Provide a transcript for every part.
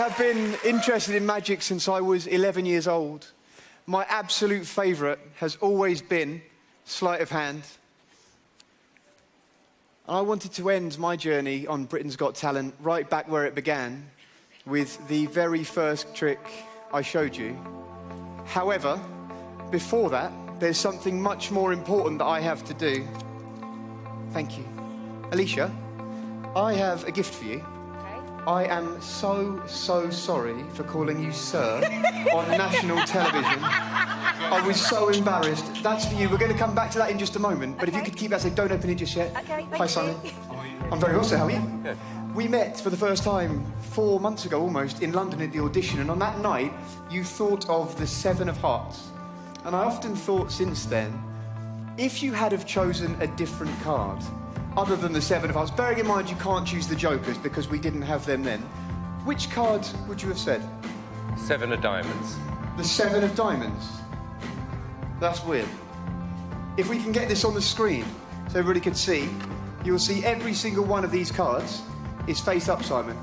have been interested in magic since I was 11 years old. My absolute favourite has always been sleight of hand. And I wanted to end my journey on Britain's Got Talent right back where it began, with the very first trick I showed you. However, before that, there's something much more important that I have to do. Thank you. Alicia, I have a gift for you. I am so sorry for calling you sir on national television. I was so embarrassed. That's for you. We're going to come back to that in just a moment. But if you could keep that safe, don't open it just yet. Okay, Hi, Simon. I'm very well, sir. How are you? Good. We met for the first time 4 months ago, almost, in London at the audition. And on that night, you thought of the 7 of Hearts. And I often thought since then, if you had have chosen a different card, other than the 7 of Hearts, bearing in mind you can't choose the Jokers because we didn't have them then, which card would you have said? 7 of Diamonds. The 7 of Diamonds? That's weird. If we can get this on the screen so everybody can see, you'll see every single one of these cards is face up, Simon,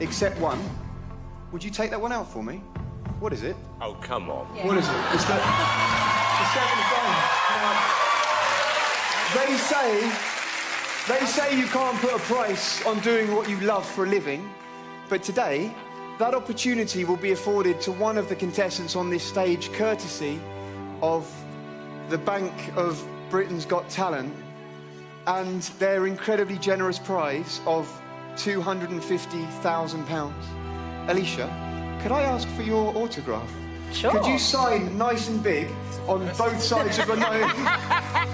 except one. Would you take that one out for me? What is it? Oh, come on. Yeah. What is it? It's the 7 of Diamonds. They say you can't put a price on doing what you love for a living, but today, that opportunity will be afforded to one of the contestants on this stage, courtesy of the Bank of Britain's Got Talent, and their incredibly generous prize of £250,000. Alicia, could I ask for your autograph? Sure. Could you sign nice and big on both sides of the note?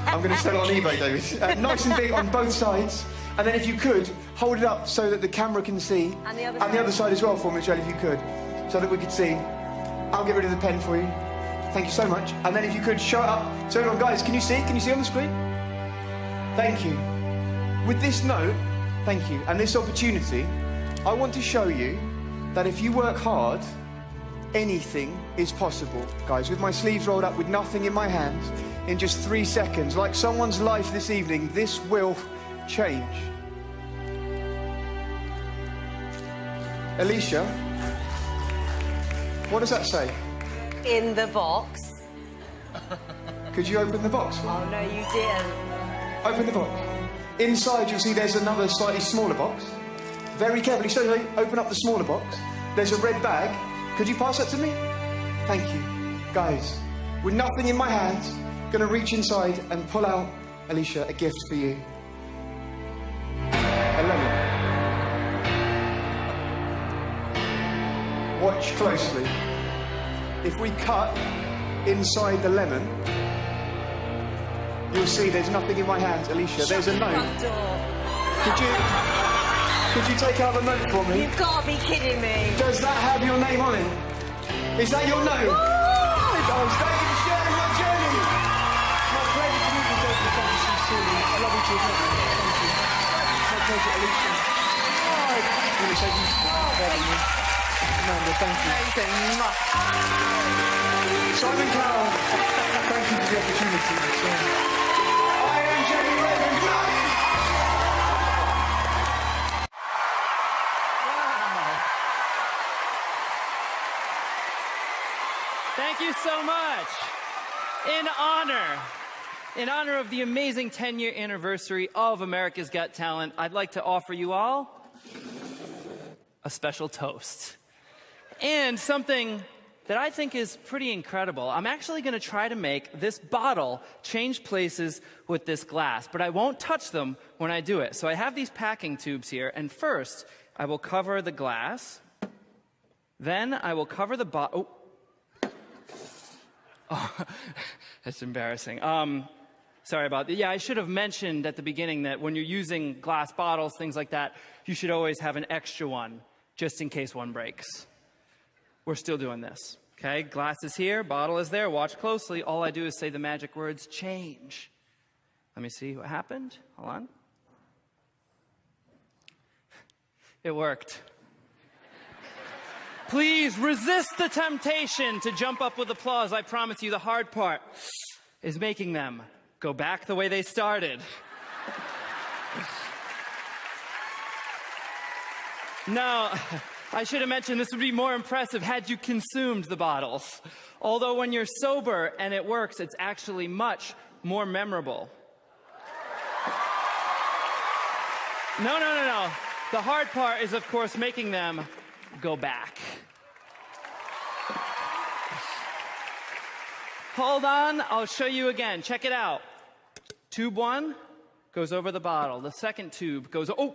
I'm going to sell it on eBay, David. Nice and big on both sides. And then if you could, hold it up so that the camera can see. And the other side as well for me, Michelle, if you could. So that we could see. I'll get rid of the pen for you. Thank you so much. And then if you could, show it up. So everyone, guys, can you see? Can you see on the screen? Thank you. With this note, thank you, and this opportunity, I want to show you that if you work hard, anything is possible, guys. With my sleeves rolled up, with nothing in my hands, in just 3 seconds, like someone's life this evening, this will change. Alicia, what does that say? In the box. Could you open the box? Oh, no, you didn't. Open the box. Inside, you'll see there's another slightly smaller box. Very carefully, so open up the smaller box. There's a red bag. Could you pass that to me? Thank you. Guys, with nothing in my hands, gonna reach inside and pull out, Alicia, a gift for you. A lemon. Watch closely. If we cut inside the lemon, you'll see there's nothing in my hands, Alicia. There's a note. Could you take out the note for me? You've got to be kidding me. Does that have your name on it? Is that your note? Oh, it does. Thank you for sharing my journey. My pleasure to meet you, David. Thank you sincerely. I love you too. Thank you. My pleasure, Alicia. Really, thank you for having me. Amanda, thank you. Simon Cowell, thank you for the opportunity. I am Jamie Raven. Thank you so much. In honor of the amazing 10-year anniversary of America's Got Talent, I'd like to offer you all a special toast. And something that I think is pretty incredible. I'm actually going to try to make this bottle change places with this glass, but I won't touch them when I do it. So I have these packing tubes here, and first I will cover the glass. Then I will cover the bottle. Oh, that's embarrassing. Sorry about that. Yeah, I should have mentioned at the beginning that when you're using glass bottles, things like that, you should always have an extra one, just in case one breaks. We're still doing this, okay? Glass is here, bottle is there. Watch closely. All I do is say the magic words, change. Let me see what happened. Hold on. It worked. Please resist the temptation to jump up with applause. I promise you the hard part is making them go back the way they started. No, I should have mentioned this would be more impressive had you consumed the bottles. Although when you're sober and it works, it's actually much more memorable. No. The hard part is, of course, making them go back. Hold on, I'll show you again. Check it out. Tube 1 goes over the bottle. The second tube goes, oh!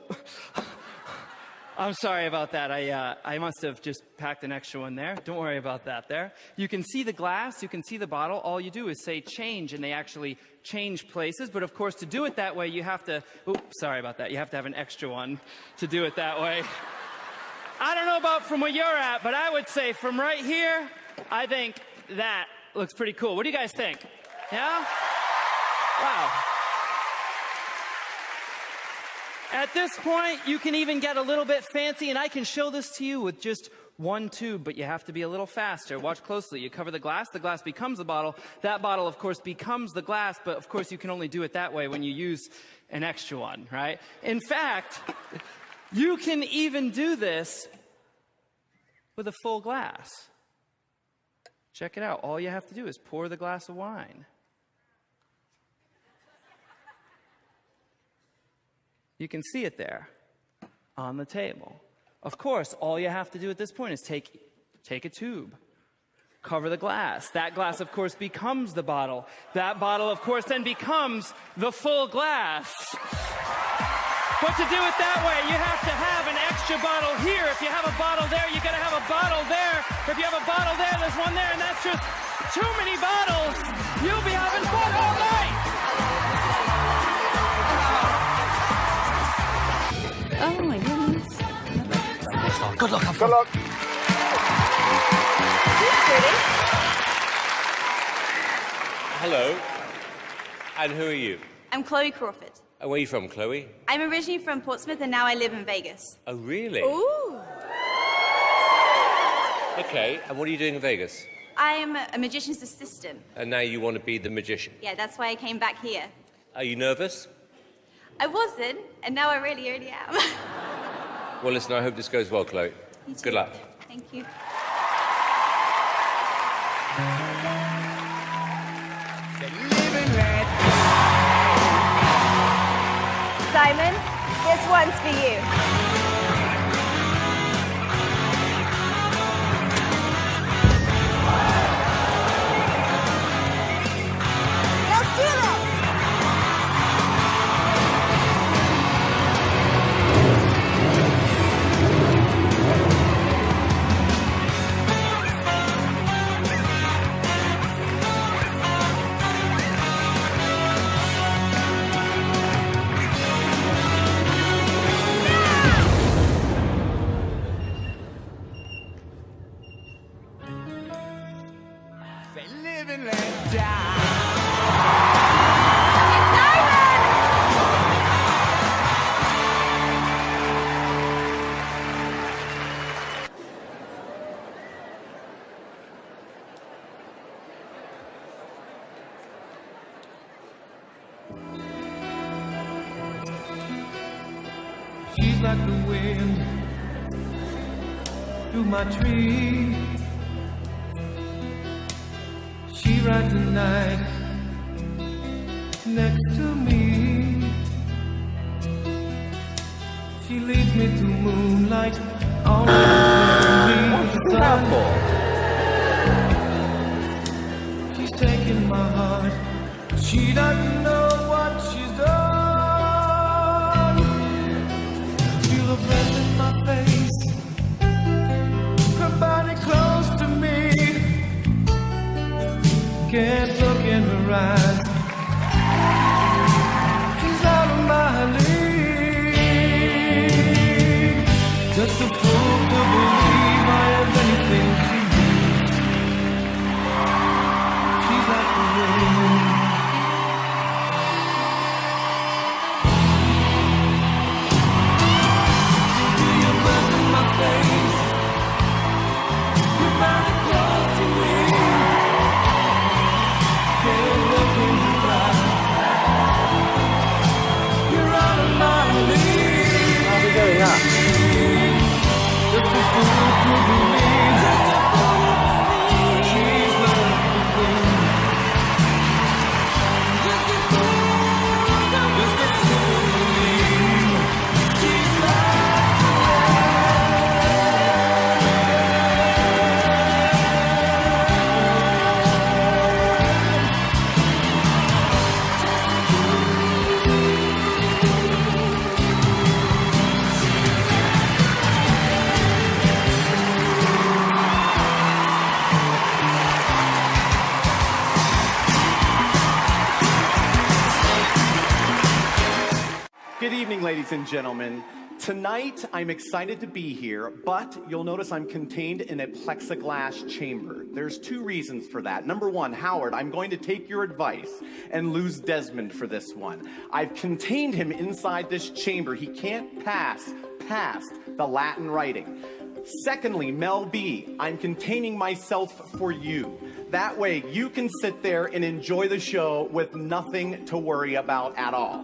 I'm sorry about that. I must have just packed an extra one there. Don't worry about that there. You can see the glass, you can see the bottle. All you do is say change, and they actually change places. But of course, to do it that way, you have to, sorry about that. You have to have an extra one to do it that way. I don't know about from where you're at, but I would say from right here, I think that looks pretty cool. What do you guys think? Yeah? Wow. At this point, you can even get a little bit fancy, and I can show this to you with just one tube, but you have to be a little faster. Watch closely. You cover the glass becomes the bottle. That bottle, of course, becomes the glass, but of course, you can only do it that way when you use an extra one, right? In fact, you can even do this with a full glass. Check it out. All you have to do is pour the glass of wine. You can see it there on the table. Of course, all you have to do at this point is take a tube, cover the glass. That glass, of course, becomes the bottle. That bottle, of course, then becomes the full glass. But to do it that way, you have to have an extra bottle here. If you have a bottle there, you gotta have a bottle there. If you have a bottle there, there's one there, and that's just too many bottles. You'll be having fun all night. Oh my goodness. Good luck, have fun. Good luck. Hello. And who are you? I'm Chloe Crawford. And where are you from, Chloe? I'm originally from Portsmouth and now I live in Vegas. Oh, really? Ooh. Okay, and what are you doing in Vegas? I'm a magician's assistant. And now you want to be the magician. Yeah, that's why I came back here. Are you nervous? I wasn't, and now I really am. Well, listen, I hope this goes well, Chloe. You too. Good luck. Thank you. Simon, this one's for you. Let's do this! She's like the wind through my tree. She rides the night next to me. She leads me to moonlight. What's that for? She's taking my heart. She doesn't know what she's done. Feel her breath in my face, her body close to me. Can't look in her eyes. She's out of my league. Just a fool to believe I have anything she needs. She's like the wind. Feel your breath in my face. Your body close to me. Can't look in your eyes. You're out of my league. How's it going, yeah? Good evening, ladies and gentlemen. Tonight, I'm excited to be here, but you'll notice I'm contained in a plexiglass chamber. There's two reasons for that. Number one, Howard, I'm going to take your advice and lose Desmond for this one. I've contained him inside this chamber. He can't pass past the Latin writing. Secondly, Mel B, I'm containing myself for you. That way, you can sit there and enjoy the show with nothing to worry about at all.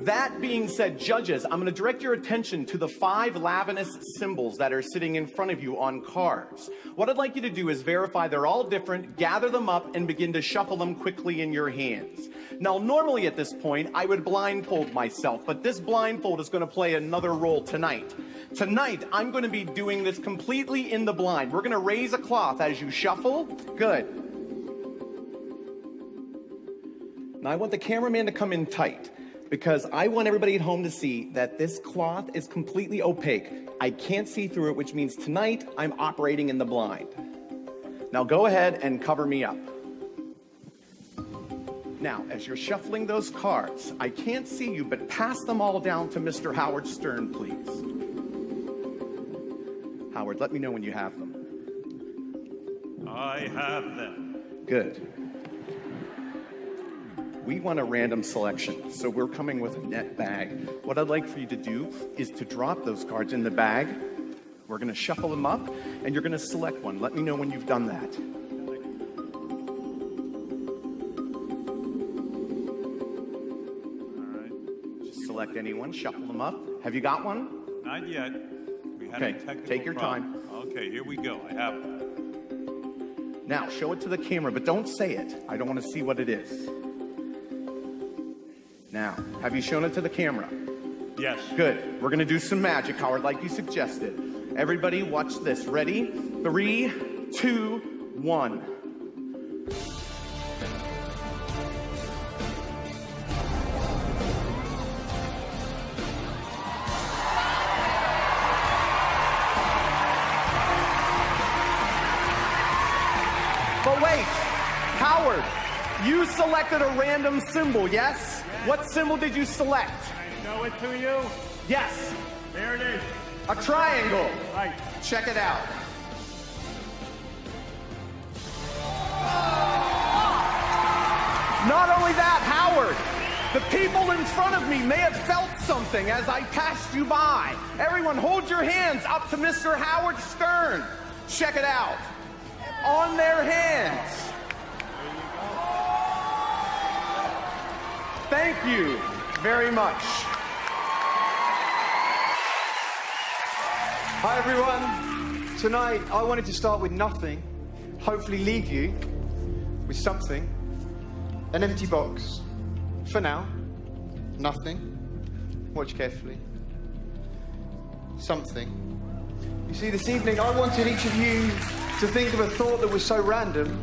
That being said, judges, I'm going to direct your attention to the 5 Lavinus symbols that are sitting in front of you on cards. What I'd like you to do is verify they're all different, gather them up, and begin to shuffle them quickly in your hands. Now, normally at this point, I would blindfold myself, but this blindfold is going to play another role tonight. Tonight, I'm going to be doing this completely in the blind. We're going to raise a cloth as you shuffle. Good. Now, I want the cameraman to come in tight, because I want everybody at home to see that this cloth is completely opaque. I can't see through it, which means tonight I'm operating in the blind. Now go ahead and cover me up. Now, as you're shuffling those cards, I can't see you, but pass them all down to Mr. Howard Stern, please. Howard, let me know when you have them. I have them. Good. We want a random selection, so we're coming with a net bag. What I'd like for you to do is to drop those cards in the bag. We're going to shuffle them up, and you're going to select one. Let me know when you've done that. All right. Just select anyone, shuffle them up. Have you got one? Not yet. We had Okay, a technical take your problem. Okay, here we go. I have them. Now, show it to the camera, but don't say it. I don't want to see what it is. Now, have you shown it to the camera? Yes. Good. We're going to do some magic, Howard, like you suggested. Everybody, watch this. Ready? 3, 2, 1. But wait, Howard, you selected a random symbol, yes? What symbol did you select? I show it to you. Yes. There it is. A triangle. Right. Check it out. Not only that, Howard, the people in front of me may have felt something as I passed you by. Everyone, hold your hands up to Mr. Howard Stern. Check it out. On their hands. Thank you very much. Hi everyone. Tonight I wanted to start with nothing, hopefully leave you with something. An empty box. For now. Nothing. Watch carefully. Something. You see, this evening I wanted each of you to think of a thought that was so random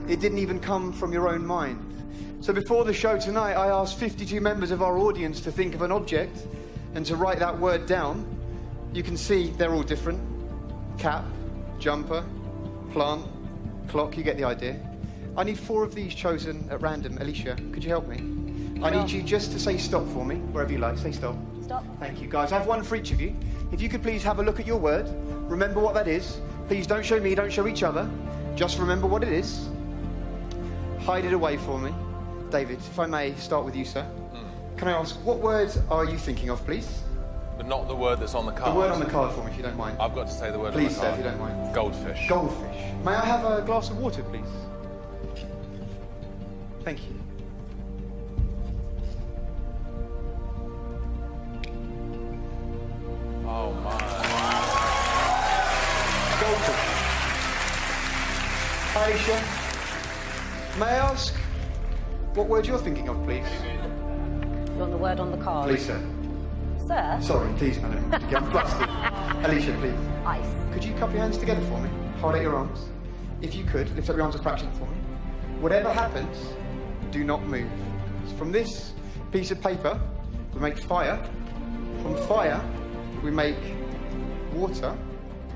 it didn't even come from your own mind. So before the show tonight, I asked 52 members of our audience to think of an object and to write that word down. You can see they're all different. Cap, jumper, plant, clock, you get the idea. I need 4 of these chosen at random. Alicia, could you help me? I need you just to say stop for me, wherever you like. Say stop. Stop. Thank you, guys. I have one for each of you. If you could please have a look at your word. Remember what that is. Please don't show me, don't show each other. Just remember what it is. Hide it away for me. David, if I may start with you, sir. Can I ask, what word are you thinking of, please? But not the word that's on the card. The word on the card for me, if you don't mind. I've got to say the word Please, on the card. sir, if you don't mind. Goldfish. Goldfish. May I have a glass of water, please? Thank you. Oh, my. Goldfish. Hi, Alicia. May I ask what word you're thinking of, please? You want the word on the card? Please, sir. Sir? Sorry, please, madam. I'm flustered. Alicia, please. Ice. Could you cup your hands together for me? Hold out your arms. If you could, lift up your arms a fraction for me. Whatever happens, do not move. From this piece of paper, we make fire. From fire, we make water.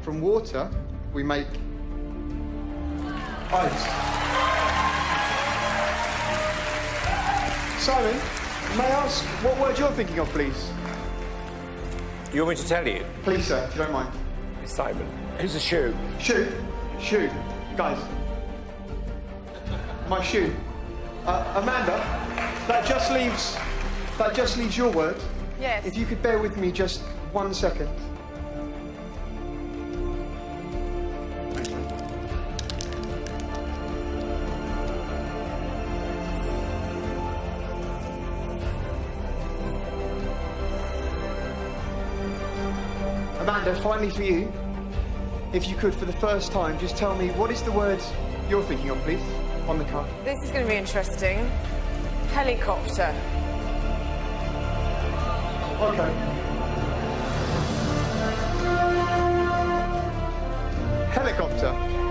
From water, we make ice. Simon, may I ask what word you're thinking of, please? You want me to tell you? Please, sir, if you don't mind. Simon. Who's a shoe? Shoe. Shoe. Guys. My shoe. Amanda, that just leaves your word. Yes. If you could bear with me just 1 second. Amanda, finally for you, if you could, for the first time, just tell me what is the word you're thinking of, please, on the card. This is going to be interesting. Helicopter. Okay. Helicopter.